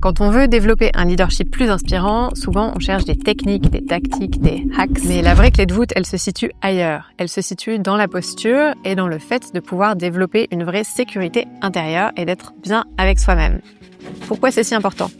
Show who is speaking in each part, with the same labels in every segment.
Speaker 1: Quand on veut développer un leadership plus inspirant, souvent on cherche des techniques, des tactiques, des hacks. Mais la vraie clé de voûte, elle se situe ailleurs. Elle se situe dans la posture et dans le fait de pouvoir développer une vraie sécurité intérieure et d'être bien avec soi-même. Pourquoi c'est si important ?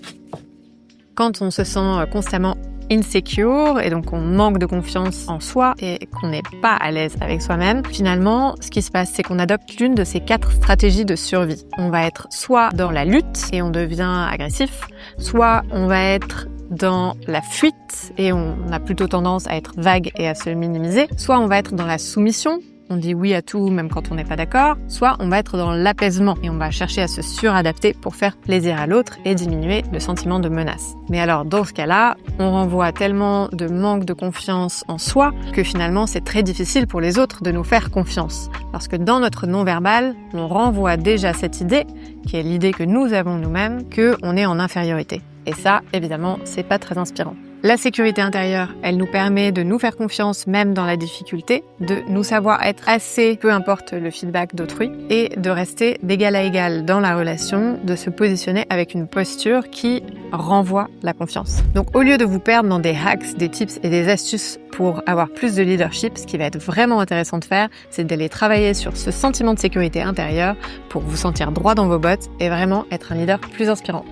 Speaker 1: Quand on se sent constamment insecure et donc on manque de confiance en soi et qu'on n'est pas à l'aise avec soi-même, finalement, ce qui se passe, c'est qu'on adopte l'une de ces 4 stratégies de survie. On va être soit dans la lutte et on devient agressif, soit on va être dans la fuite et on a plutôt tendance à être vague et à se minimiser, soit on va être dans la soumission, on dit oui à tout même quand on n'est pas d'accord, soit on va être dans l'apaisement et on va chercher à se suradapter pour faire plaisir à l'autre et diminuer le sentiment de menace. Mais alors dans ce cas-là, on renvoie tellement de manque de confiance en soi que finalement c'est très difficile pour les autres de nous faire confiance. Parce que dans notre non-verbal, on renvoie déjà cette idée, qui est l'idée que nous avons nous-mêmes, qu'on est en infériorité. Et ça, évidemment, c'est pas très inspirant. La sécurité intérieure, elle nous permet de nous faire confiance même dans la difficulté, de nous savoir être assez, peu importe le feedback d'autrui, et de rester d'égal à égal dans la relation, de se positionner avec une posture qui renvoie la confiance. Donc au lieu de vous perdre dans des hacks, des tips et des astuces pour avoir plus de leadership, ce qui va être vraiment intéressant de faire, c'est d'aller travailler sur ce sentiment de sécurité intérieure pour vous sentir droit dans vos bottes et vraiment être un leader plus inspirant.